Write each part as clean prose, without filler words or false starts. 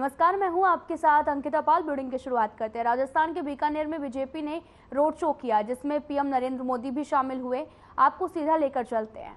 नमस्कार, मैं हूं आपके साथ अंकिता पाल। ब्रीडिंग की शुरुआत करते हैं। राजस्थान के बीकानेर में बीजेपी ने रोड शो किया, जिसमें पीएम नरेंद्र मोदी भी शामिल हुए। आपको सीधा लेकर चलते हैं।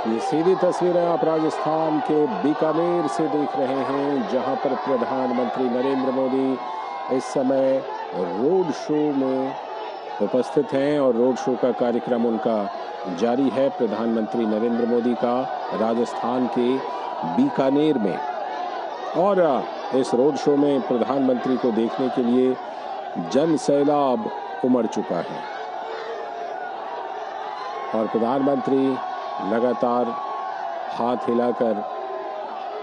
ये सीधी तस्वीरें आप राजस्थान के बीकानेर से देख रहे हैं, जहां पर प्रधानमंत्री नरेंद्र मोदी इस समय रोड शो में उपस्थित हैं और रोड शो का कार्यक्रम उनका जारी है। प्रधानमंत्री नरेंद्र मोदी का राजस्थान के बीकानेर में, और इस रोड शो में प्रधानमंत्री को देखने के लिए जन सैलाब उमड़ चुका है और प्रधानमंत्री लगातार हाथ हिलाकर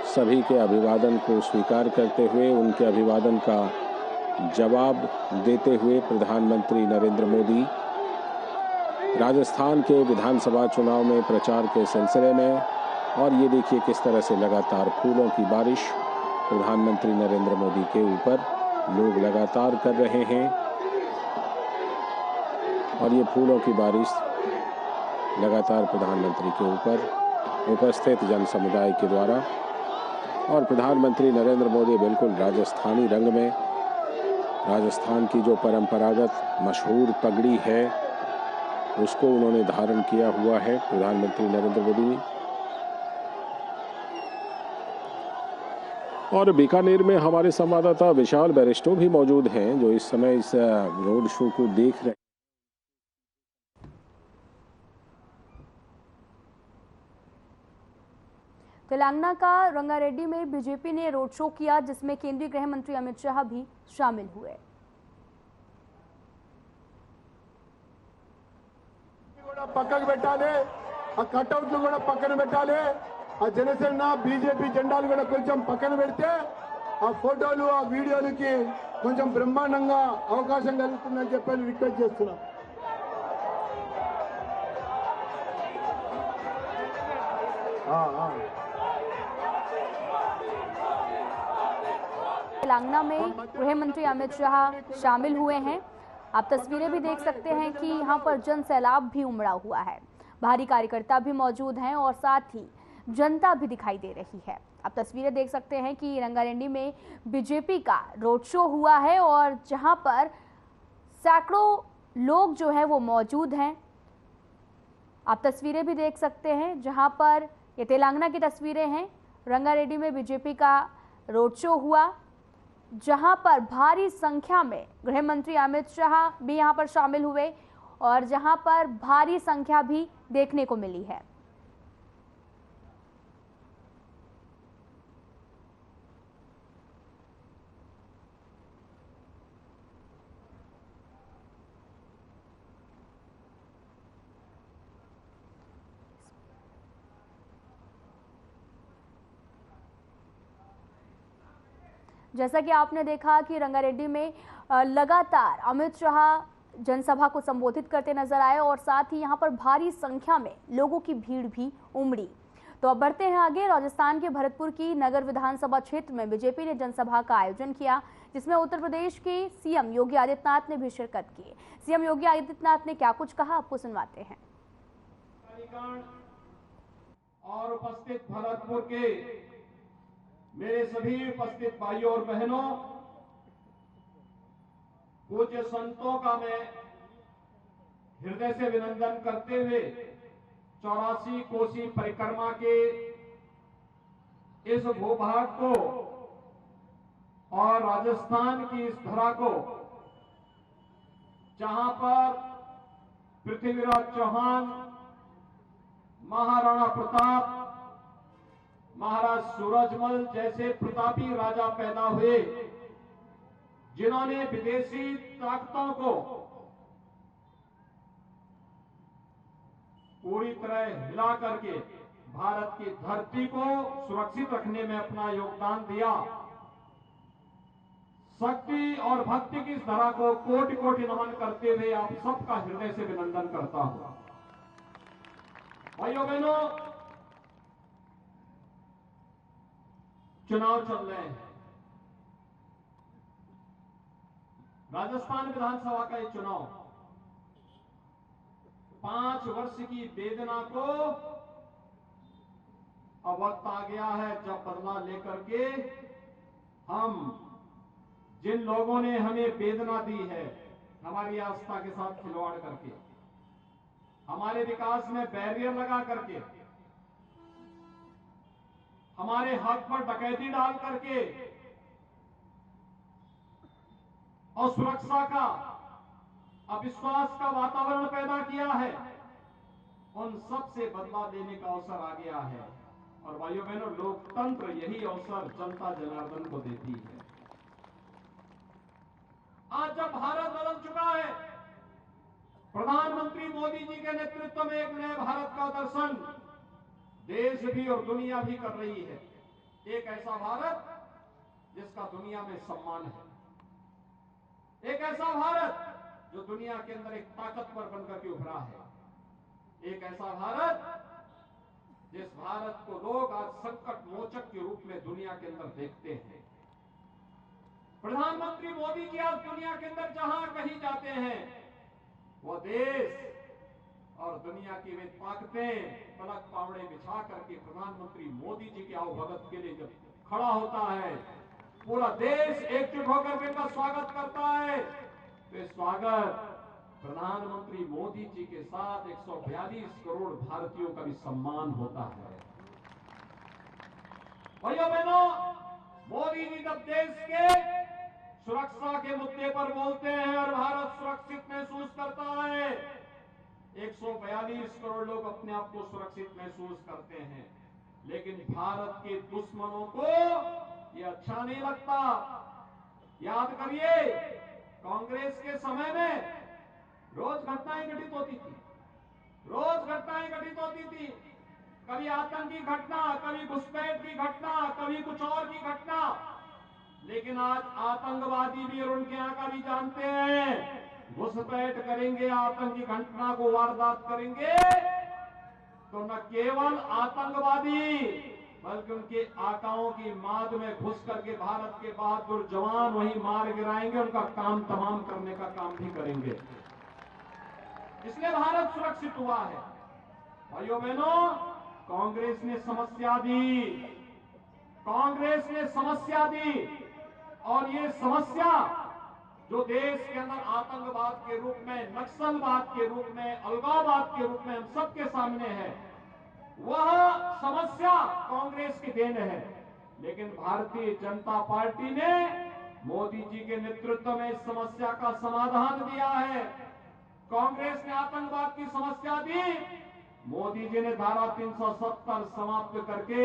सभी के अभिवादन को स्वीकार करते हुए, उनके अभिवादन का जवाब देते हुए प्रधानमंत्री नरेंद्र मोदी राजस्थान के विधानसभा चुनाव में प्रचार के सिलसिले में, और ये देखिए किस तरह से लगातार फूलों की बारिश प्रधानमंत्री नरेंद्र मोदी के ऊपर लोग लगातार कर रहे हैं। और ये फूलों की बारिश लगातार प्रधानमंत्री के ऊपर उपस्थित जन समुदाय के द्वारा, और प्रधानमंत्री नरेंद्र मोदी बिल्कुल राजस्थानी रंग में, राजस्थान की जो परंपरागत मशहूर पगड़ी है उसको उन्होंने धारण किया हुआ है प्रधानमंत्री नरेंद्र मोदी ने। और बीकानेर में हमारे संवाददाता विशाल बैरिस्टो भी मौजूद हैं, जो इस समय इस रोड शो को देख रहे हैं। तेलंगाना का रंगारेड्डी में बीजेपी ने रोड शो किया, जिसमें केंद्रीय गृह मंत्री अमित शाह भी शामिल हुए। పక్కకు పెట్టాలి, ఆ కటౌట్లు కూడా పక్కన పెట్టాలి, ఆ జనసేన బీజేపీ జెండాలు కూడా కొంచెం పక్కన పెడితే ఆ ఫోటోలు ఆ వీడియోలకి కొంచెం బ్రహ్మాండంగా అవకాశం కలుగుతుందని చెప్పి రిక్వెస్ట్ చేస్తున్నాం। तेलंगाना में गृह मंत्री अमित शाह शामिल हुए हैं। आप तस्वीरें भी देख सकते हैं कि यहाँ पर जन सैलाब भी उमड़ा हुआ है। भारी कार्यकर्ता भी मौजूद हैं और साथ ही जनता भी दिखाई दे रही है। आप तस्वीरें देख सकते हैं कि रंगारेड्डी में बीजेपी का रोड शो हुआ है और जहाँ पर सैकड़ों लोग जो है वो मौजूद हैं। आप तस्वीरें भी देख सकते हैं, जहाँ पर ये तेलंगाना की तस्वीरें हैं। रंगारेड्डी में बीजेपी का रोड शो हुआ, जहां पर भारी संख्या में गृह मंत्री अमित शाह भी यहां पर शामिल हुए और जहां पर भारी संख्या भी देखने को मिली है। जैसा कि आपने देखा कि रंगारेड्डी में लगातार अमित शाह जनसभा को संबोधित करते नजर आए और साथ ही यहां पर भारी संख्या में लोगों की भीड़ भी उमड़ी। तो अब बढ़ते हैं आगे। राजस्थान के भरतपुर की नगर विधानसभा क्षेत्र में बीजेपी ने जनसभा का आयोजन किया, जिसमें उत्तर प्रदेश के सीएम योगी आदित्यनाथ ने भी शिरकत की। सीएम योगी आदित्यनाथ ने क्या कुछ कहा, आपको सुनवाते हैं। और उपस्थित भरतपुर के मेरे सभी उपस्थित भाइयों और बहनों, पूज्य संतों का मैं हृदय से अभिनंदन करते हुए 84 कोसी परिक्रमा के इस भूभाग को और राजस्थान की इस धरा को, जहां पर पृथ्वीराज चौहान, महाराणा प्रताप, महाराज सूरजमल जैसे प्रतापी राजा पैदा हुए, जिन्होंने विदेशी ताकतों को पूरी तरह हिला करके भारत की धरती को सुरक्षित रखने में अपना योगदान दिया। शक्ति और भक्ति की इस धरा को कोटि कोटि नमन करते हुए आप सबका हृदय से अभिनंदन करता हूं। भाइयों बहनों, चुनाव चल रहे हैं। राजस्थान विधानसभा का ये चुनाव 5 वर्ष की वेदना को अब वक्त आ गया है जब बदला लेकर के हम जिन लोगों ने हमें वेदना दी है, हमारी आस्था के साथ खिलवाड़ करके, हमारे विकास में बैरियर लगा करके, हमारे हक पर डकैती डाल करके और सुरक्षा का अविश्वास का वातावरण पैदा किया है, उन सब से बदला लेने का अवसर आ गया है। और भाइयों बहनों, लोकतंत्र यही अवसर जनता जनार्दन को देती है। आज जब भारत बदल चुका है, प्रधानमंत्री मोदी जी के नेतृत्व में एक नए भारत का दर्शन देश भी और दुनिया भी कर रही है। एक ऐसा भारत जिसका दुनिया में सम्मान है, एक ऐसा भारत जो दुनिया के अंदर एक ताकतवर बनकर के उभरा है, एक ऐसा भारत जिस भारत को लोग आज संकट मोचक के रूप में दुनिया के अंदर देखते हैं। प्रधानमंत्री मोदी जी आज दुनिया के अंदर जहां कहीं जाते हैं, वो देश और दुनिया की वे ताकतें पलक पावड़े बिछा करके प्रधानमंत्री मोदी जी के आवभगत के लिए जब खड़ा होता है, पूरा देश एकजुट होकर के इनका स्वागत करता है। तो स्वागत प्रधानमंत्री मोदी जी के साथ 142 करोड़ भारतीयों का भी सम्मान होता है। भाइयों बहनों, मोदी जी जब देश के सुरक्षा के मुद्दे पर बोलते हैं और भारत सुरक्षित महसूस करता है, 142 करोड़ लोग अपने आप को सुरक्षित महसूस करते हैं, लेकिन भारत के दुश्मनों को यह अच्छा नहीं लगता। याद करिए, कांग्रेस के समय में रोज घटनाएं घटित होती थी, रोज घटनाएं घटित होती थी। कभी आतंकी घटना, कभी घुसपैठ की घटना, कभी कुछ और की घटना। लेकिन आज आतंकवादी भी और उनके आका भी जानते हैं, घुसपैठ करेंगे, आतंकी घटना को वारदात करेंगे तो न केवल आतंकवादी बल्कि उनके आकाओं की माद में घुस करके भारत के बहादुर जवान वहीं मार गिराएंगे, उनका काम तमाम करने का काम भी करेंगे। इसलिए भारत सुरक्षित हुआ है। भाइयों बहनों, कांग्रेस ने समस्या दी, कांग्रेस ने समस्या दी, और ये समस्या जो देश के अंदर आतंकवाद के रूप में, नक्सलवाद के रूप में, अलगाववाद के रूप में हम सबके सामने है, वह समस्या कांग्रेस की देन है। लेकिन भारतीय जनता पार्टी ने मोदी जी के नेतृत्व में इस समस्या का समाधान दिया है। कांग्रेस ने आतंकवाद की समस्या दी, मोदी जी ने धारा 370 समाप्त करके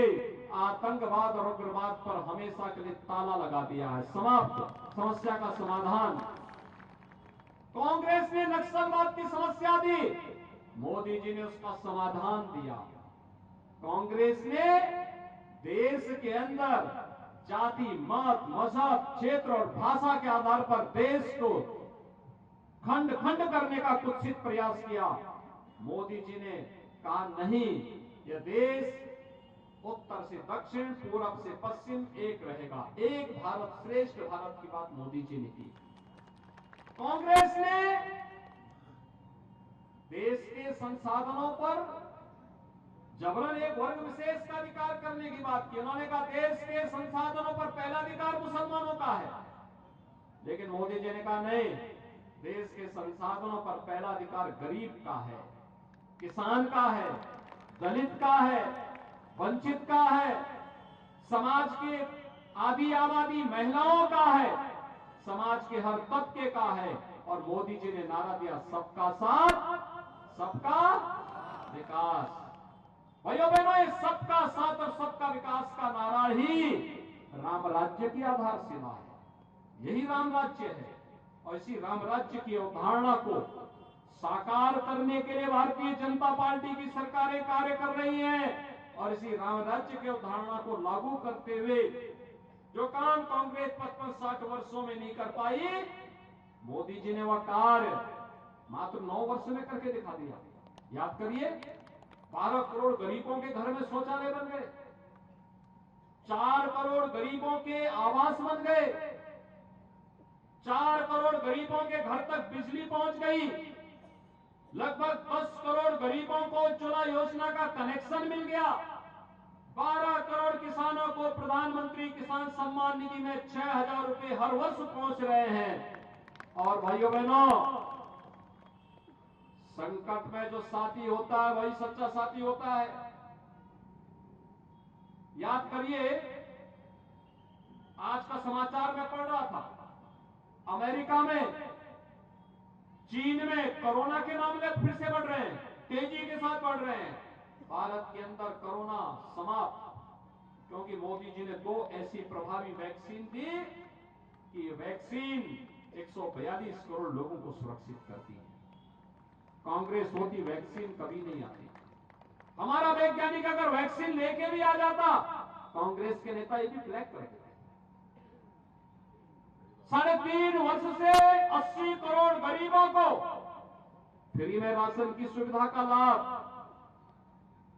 आतंकवाद और उग्रवाद पर हमेशा के लिए ताला लगा दिया है। समाप्त, समस्या का समाधान। कांग्रेस ने नक्सलवाद की समस्या दी, मोदी जी ने उसका समाधान दिया। कांग्रेस ने देश के अंदर जाति, मत, मजहब, क्षेत्र और भाषा के आधार पर देश को खंड खंड करने का कुत्सित प्रयास किया। मोदी जी ने कहा नहीं, यह देश उत्तर से दक्षिण, पूरब से पश्चिम एक रहेगा, एक भारत श्रेष्ठ भारत की बात मोदी जी ने की। कांग्रेस ने देश के संसाधनों पर जबरन एक वर्ग विशेष का अधिकार करने की बात की। उन्होंने कहा देश के संसाधनों पर पहला अधिकार मुसलमानों का है, लेकिन मोदी जी ने कहा नहीं, देश के संसाधनों पर पहला अधिकार गरीब का है, किसान का है, दलित का है, वंचित का है, समाज के आधी आबादी महिलाओं का है, समाज के हर तबके का है। और मोदी जी ने नारा दिया सबका साथ, सबका विकास। भाइयों बहनों, ये सबका साथ और सबका विकास का नारा ही राम राज्य की आधारशिला है। यही राम राज्य है और इसी राम राज्य की अवधारणा को साकार करने के लिए भारतीय जनता पार्टी की सरकारें कार्य कर रही हैं और इसी राम राज्य की अवधारणा को लागू करते हुए जो काम कांग्रेस 55-60 वर्षों में नहीं कर पाई, मोदी जी ने वह कार्य मात्र 9 वर्ष में करके दिखा दिया। याद करिए, 12 करोड़ गरीबों के घर में शौचालय बन गए, 4 करोड़ गरीबों के आवास बन गए, 4 करोड़ गरीबों के घर तक बिजली पहुंच गई, लगभग 10 करोड़ गरीबों को उज्ज्वला योजना का कनेक्शन मिल गया, 12 करोड़ किसानों को प्रधानमंत्री किसान सम्मान निधि में 6,000 रुपए हर वर्ष पहुंच रहे हैं। और भाइयों बहनों, संकट में जो साथी होता है वही सच्चा साथी होता है। याद करिए, आज का समाचार मैं पढ़ रहा था, अमेरिका में, चीन में कोरोना के मामले फिर से बढ़ रहे हैं, तेजी के साथ बढ़ रहे हैं। भारत के अंदर कोरोना समाप्त, क्योंकि मोदी जी ने 2 ऐसी प्रभावी वैक्सीन दी कि वैक्सीन 142 करोड़ लोगों को सुरक्षित करती है। कांग्रेस होती वैक्सीन कभी नहीं आती। हमारा वैज्ञानिक अगर वैक्सीन लेके भी आ जाता, कांग्रेस के नेता ये भी ब्लैक कर देते। 3.5 वर्ष से 80 करोड़ गरीबों को फ्री में राशन की सुविधा का लाभ।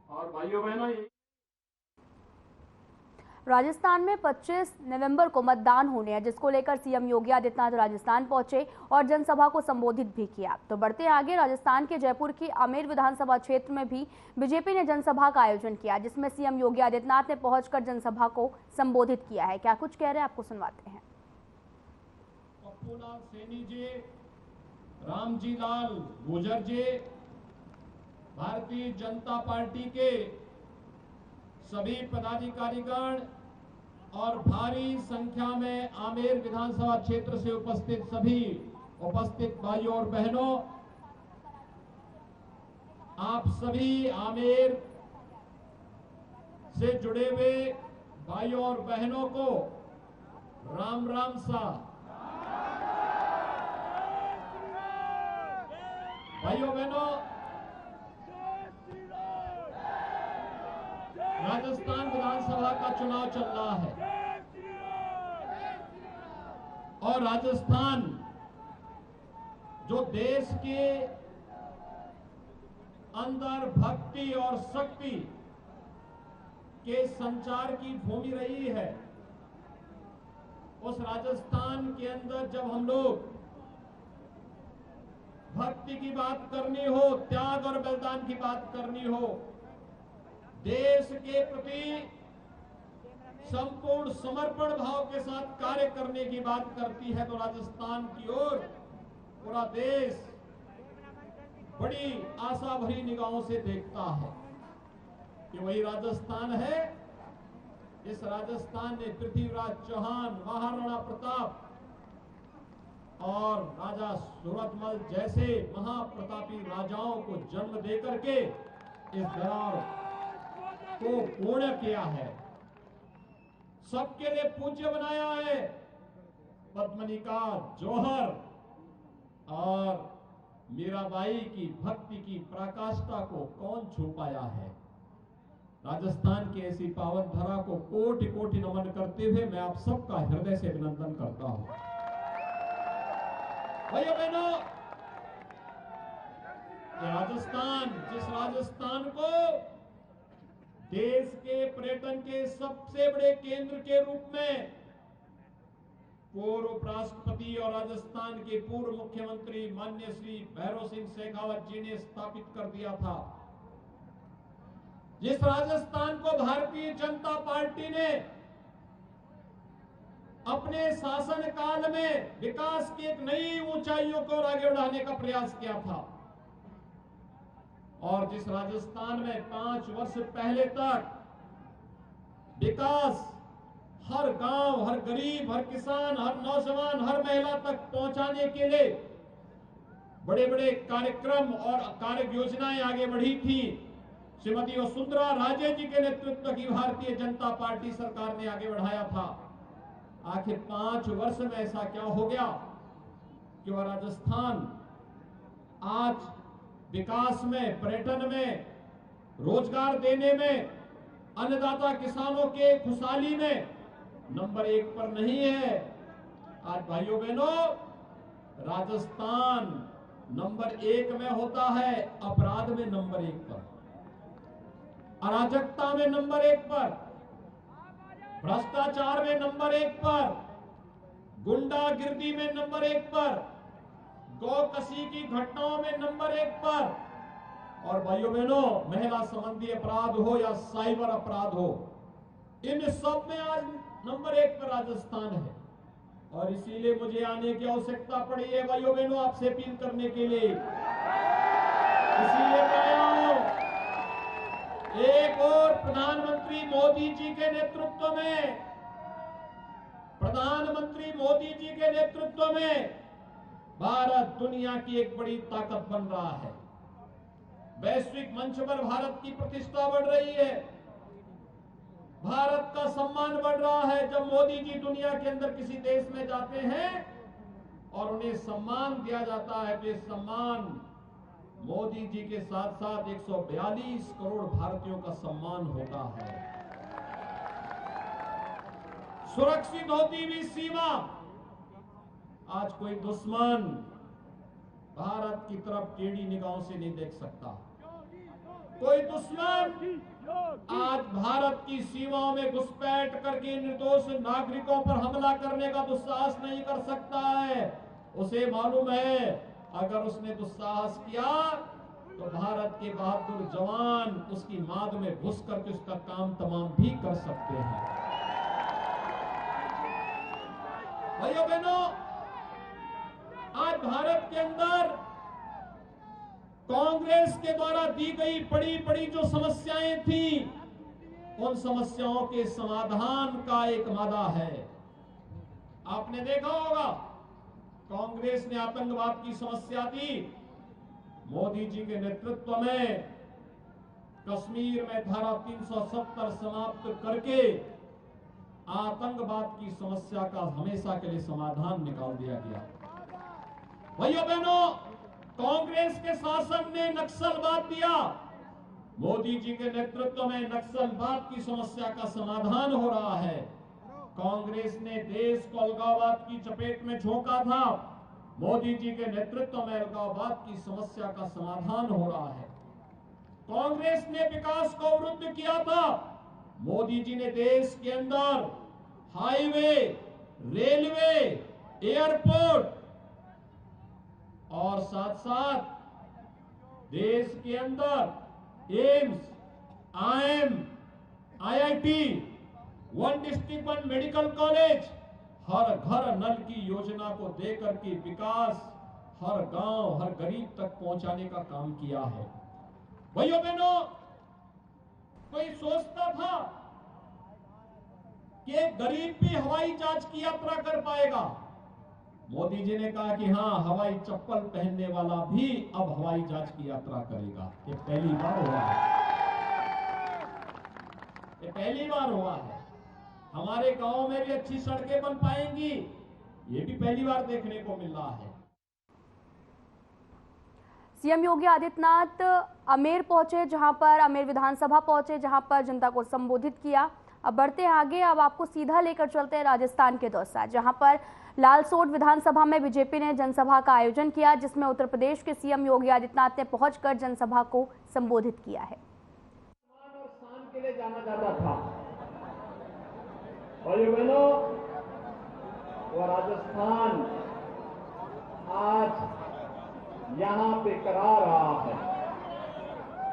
और भाइयों बहनों, राजस्थान में 25 नवंबर को मतदान होने हैं, जिसको लेकर सीएम योगी आदित्यनाथ राजस्थान पहुंचे और जनसभा को संबोधित भी किया। तो बढ़ते आगे, राजस्थान के जयपुर की आमेर विधानसभा क्षेत्र में भी बीजेपी ने जनसभा का आयोजन किया, जिसमें सीएम योगी आदित्यनाथ ने पहुंचकर जनसभा को संबोधित किया है। क्या कुछ कह रहे हैं, आपको सुनवाते हैं। पप्पूलाल सैनी जी, रामजी लाल गुर्जर जी, भारतीय जनता पार्टी के सभी पदाधिकारीगण और भारी संख्या में आमेर विधानसभा क्षेत्र से उपस्थित सभी उपस्थित भाइयों और बहनों, आप सभी आमेर से जुड़े हुए भाइयों और बहनों को राम राम सा। भाइयों बहनों, राजस्थान विधानसभा का चुनाव चल रहा है और राजस्थान जो देश के अंदर भक्ति और शक्ति के संचार की भूमि रही है, उस राजस्थान के अंदर जब हम लोग भक्ति की बात करनी हो, त्याग और बलिदान की बात करनी हो, देश के प्रति संपूर्ण समर्पण भाव के साथ कार्य करने की बात करती है, तो राजस्थान की ओर पूरा देश बड़ी आशा भरी निगाहों से देखता है कि वही राजस्थान है जिस राजस्थान ने पृथ्वीराज चौहान, महाराणा प्रताप और राजा सूरजमल जैसे महाप्रतापी राजाओं को जन्म देकर के इस दरार को पूर्ण किया है, सबके लिए पूज्य बनाया है। पद्मनिका जौहर और मीराबाई की भक्ति की पराकाष्ठा को कौन छू पाया है। राजस्थान की ऐसी पावन धरा को कोटि कोटि नमन करते हुए मैं आप सबका हृदय से अभिनंदन करता हूं। भाइयों बहनों, राजस्थान, जिस राजस्थान को देश के पर्यटन के सबसे बड़े केंद्र के रूप में पूर्व उपराष्ट्रपति और राजस्थान के पूर्व मुख्यमंत्री माननीय श्री भैरव सिंह शेखावत जी ने स्थापित कर दिया था, जिस राजस्थान को भारतीय जनता पार्टी ने अपने शासन काल में विकास की एक नई ऊंचाइयों को आगे बढ़ाने का प्रयास किया था, और जिस राजस्थान में 5 वर्ष पहले तक विकास हर गांव, हर गरीब, हर किसान, हर नौजवान, हर महिला तक पहुंचाने के लिए बड़े बड़े कार्यक्रम और कार्य योजनाएं आगे बढ़ी थी, श्रीमती वसुंधरा राजे जी के नेतृत्व की भारतीय जनता पार्टी सरकार ने आगे बढ़ाया था। आखिर 5 वर्ष में ऐसा क्या हो गया कि वह राजस्थान आज विकास में, पर्यटन में, रोजगार देने में, अन्नदाता किसानों के खुशहाली में नंबर 1 पर नहीं है। आज भाइयों बहनों, राजस्थान नंबर 1 में होता है अपराध में नंबर 1 पर, अराजकता में नंबर 1 पर, भ्रष्टाचार में नंबर 1 पर, गुंडागिर्दी में नंबर 1 पर, गौकशी की घटनाओं में नंबर 1 पर, और भाइयों बहनों, महिला संबंधी अपराध हो या साइबर अपराध हो, इन सब में आज नंबर 1 पर राजस्थान है। और इसीलिए मुझे आने की आवश्यकता पड़ी है भाइयों बहनों आपसे अपील करने के लिए। इसीलिए मैं आया हूं। एक और प्रधानमंत्री मोदी जी के नेतृत्व में, प्रधानमंत्री मोदी जी के नेतृत्व में भारत दुनिया की एक बड़ी ताकत बन रहा है। वैश्विक मंच पर भारत की प्रतिष्ठा बढ़ रही है, भारत का सम्मान बढ़ रहा है। जब मोदी जी दुनिया के अंदर किसी देश में जाते हैं और उन्हें सम्मान दिया जाता है तो ये सम्मान मोदी जी के साथ साथ 142 करोड़ भारतीयों का सम्मान होता है। सुरक्षित होती हुई सीमा, आज कोई दुश्मन भारत की तरफ टेढ़ी निगाहों से नहीं देख सकता। कोई दुश्मन आज भारत की सीमाओं में घुसपैठ करके निर्दोष नागरिकों पर हमला करने का दुस्साहस नहीं कर सकता है। उसे मालूम है अगर उसने दुस्साहस किया तो भारत के बहादुर जवान उसकी माद में घुस करके उसका काम तमाम भी कर सकते हैं। भाइयों बहनों, आज भारत के अंदर कांग्रेस के द्वारा दी गई बड़ी बड़ी जो समस्याएं थी, उन समस्याओं के समाधान का एक वादा है। आपने देखा होगा कांग्रेस ने आतंकवाद की समस्या दी, मोदी जी के नेतृत्व में कश्मीर में धारा 370 समाप्त करके आतंकवाद की समस्या का हमेशा के लिए समाधान निकाल दिया गया। भाइयों बहनों, कांग्रेस के शासन ने नक्सलवाद दिया, मोदी जी के नेतृत्व में नक्सलवाद की समस्या का समाधान हो रहा है। कांग्रेस ने देश को अलगाववाद की चपेट में झोंका था, मोदी जी के नेतृत्व में अलगाववाद की समस्या का समाधान हो रहा है। कांग्रेस ने विकास को अवरुद्ध किया था, मोदी जी ने देश के अंदर हाईवे, रेलवे, एयरपोर्ट और साथ साथ देश के अंदर AIIMS, IIM, IIT, 1 district 1 medical college, हर घर नल की योजना को देकर के विकास हर गांव, हर गरीब तक पहुंचाने का काम किया है। भाइयों बहनों, कोई सोचता था कि गरीब भी हवाई जहाज की यात्रा कर पाएगा। मोदी जी ने कहा कि हाँ, हवाई चप्पल पहनने वाला भी अब हवाई जहाज की यात्रा करेगा। ये पहली बार हुआ है, ये पहली बार हुआ है। हमारे गांव में भी अच्छी सड़कें बन पाएंगी, ये भी पहली बार देखने को मिल रहा है। सीएम योगी आदित्यनाथ आमेर पहुंचे, जहां पर आमेर विधानसभा पहुंचे, जहां पर जनता को संबोधित किया। अब बढ़ते हैं आगे, अब आपको सीधा लेकर चलते हैं राजस्थान के दौसा, जहां पर लालसोट विधानसभा में बीजेपी ने जनसभा का आयोजन किया, जिसमें उत्तर प्रदेश के सीएम योगी आदित्यनाथ ने पहुंचकर जनसभा को संबोधित किया है। और शान के लिए जाना जाता था। भाइयों बहनों, वो राजस्थान आज यहां पे करा रहा है।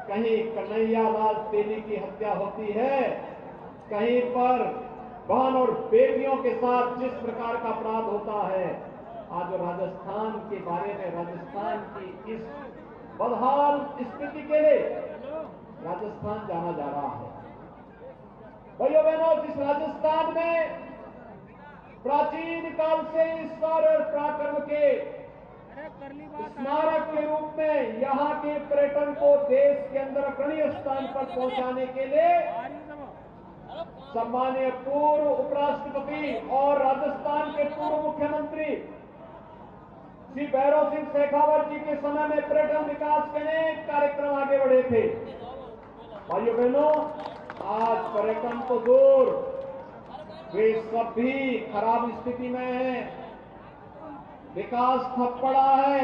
कहीं कन्हैयालाल तेली की हत्या होती है, कहीं पर बहन और बेटियों के साथ जिस प्रकार का अपराध होता है, आज राजस्थान के बारे में, राजस्थान की इस बदहाल स्थिति के लिए राजस्थान जाना जा रहा है। भाइयों बहनों, जिस राजस्थान में प्राचीन काल से ईश्वर और पराक्रम के स्मारक के रूप में यहाँ के पर्यटन को देश के अंदर अग्रणी स्थान पर पहुंचाने के लिए सम्मानीय पूर्व उपराष्ट्रपति और राजस्थान के पूर्व मुख्यमंत्री श्री भैरव सिंह शेखावत जी के समय में पर्यटन विकास के अनेक कार्यक्रम आगे बढ़े थे। भाइयों बहनों, आज पर्यटन तो दूर, वे सब भी खराब स्थिति में हैं। विकास ठप पड़ा है,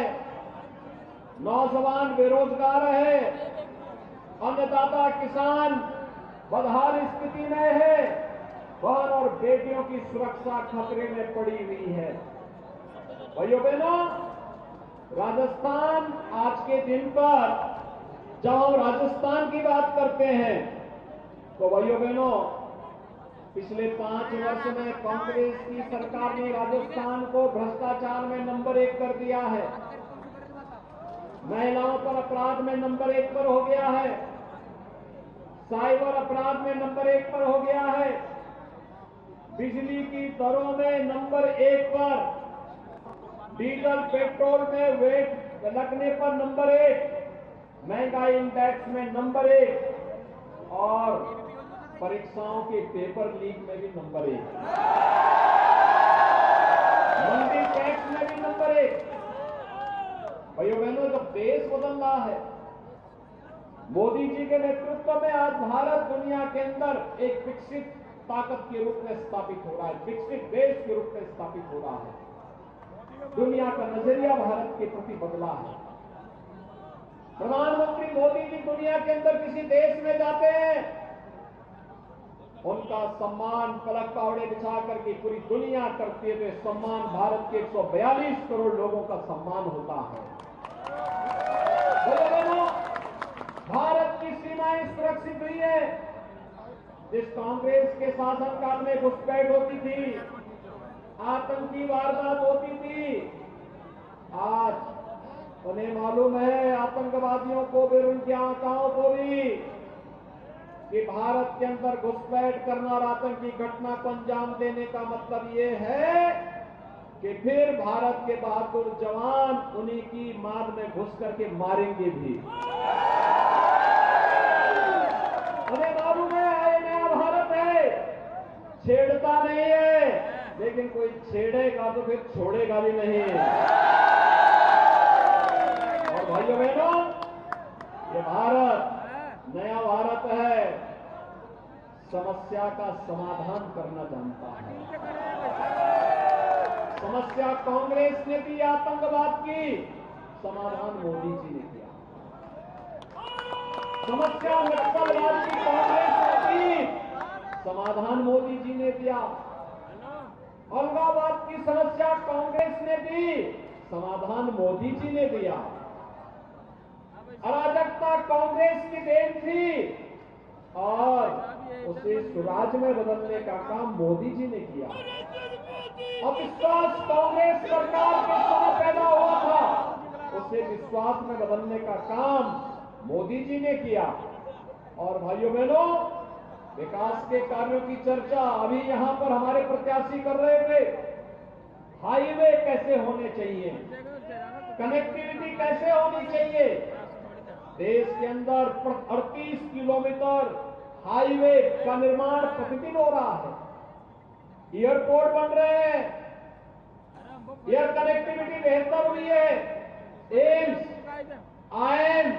नौजवान बेरोजगार है, अन्नदाता किसान बदहाल स्थिति में है, बहन और बेटियों की सुरक्षा खतरे में पड़ी हुई है। भाइयों बहनों, राजस्थान आज के दिन पर जब हम राजस्थान की बात करते हैं तो भाइयों बहनों, पिछले 5 वर्ष में कांग्रेस की सरकार ने राजस्थान को भ्रष्टाचार में नंबर 1 कर दिया है, महिलाओं पर अपराध में नंबर 1 पर हो गया है, साइबर अपराध में नंबर 1 पर हो गया है, बिजली की दरों में नंबर 1 पर, डीजल पेट्रोल में वेट लगने पर नंबर 1, महंगाई इंडेक्स में नंबर 1 और परीक्षाओं के पेपर लीक में भी नंबर 1, मंडी टैक्स में भी नंबर 1। भाइयों बहनों, जब देश बदल रहा है, मोदी जी के नेतृत्व में आज भारत दुनिया के अंदर एक विकसित ताकत के रूप में स्थापित हो रहा है, विकसित देश के रूप में स्थापित हो रहा है। दुनिया का नजरिया भारत के प्रति बदला है। प्रधानमंत्री मोदी जी दुनिया के अंदर किसी देश में जाते हैं, उनका सम्मान पलक पावड़े बिछा करके पूरी दुनिया करती है, तो सम्मान भारत के 142 करोड़ लोगों का सम्मान होता है। भारत की सीमाएं सुरक्षित हुई है। जिस कांग्रेस के शासनकाल में घुसपैठ होती थी, आतंकी वारदात होती थी, आज उन्हें मालूम है, आतंकवादियों को भी, उनके आकाओं को भी, कि भारत के अंदर घुसपैठ करना और आतंकी घटना को अंजाम देने का मतलब ये है कि फिर भारत के बहादुर जवान उन्हीं की मार में घुस करके मारेंगे भी। उन्हें मालूम है ये नया भारत है, छेड़ता नहीं है, लेकिन कोई छेड़ेगा तो फिर छोड़ेगा भी नहीं। और भाइयों बहनों, ये भारत नया भारत है, समस्या का समाधान करना जानता है। समस्या कांग्रेस ने की आतंकवाद की, समाधान मोदी जी ने किया। समस्या नक्सलवाद की कांग्रेस ने की, समाधान मोदी जी ने दिया। अलगाववाद की समस्या कांग्रेस ने दी, समाधान मोदी जी ने दिया। अराजकता कांग्रेस की देन थी और उसे सुराज में बदलने का काम मोदी जी ने किया। अविश्वास कांग्रेस सरकार के समय पैदा हुआ था, उसे विश्वास में बदलने का काम मोदी जी ने किया। और भाइयों बहनों, विकास के कार्यों की चर्चा अभी यहां पर हमारे प्रत्याशी कर रहे थे। हाईवे कैसे होने चाहिए, कनेक्टिविटी कैसे होनी चाहिए। देश के अंदर 38 किलोमीटर हाईवे का निर्माण प्रतिदिन हो रहा है, एयरपोर्ट बन रहे हैं, एयर कनेक्टिविटी बेहतर हुई है, AIIMS, IIM,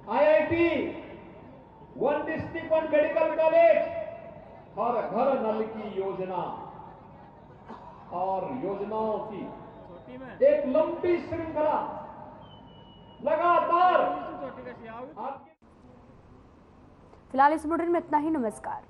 IIT, 1 district 1 medical college, हर घर नल की योजना और योजनाओं की एक लंबी श्रृंखला लगातार। फिलहाल इस बुलेटिन में इतना ही। नमस्कार।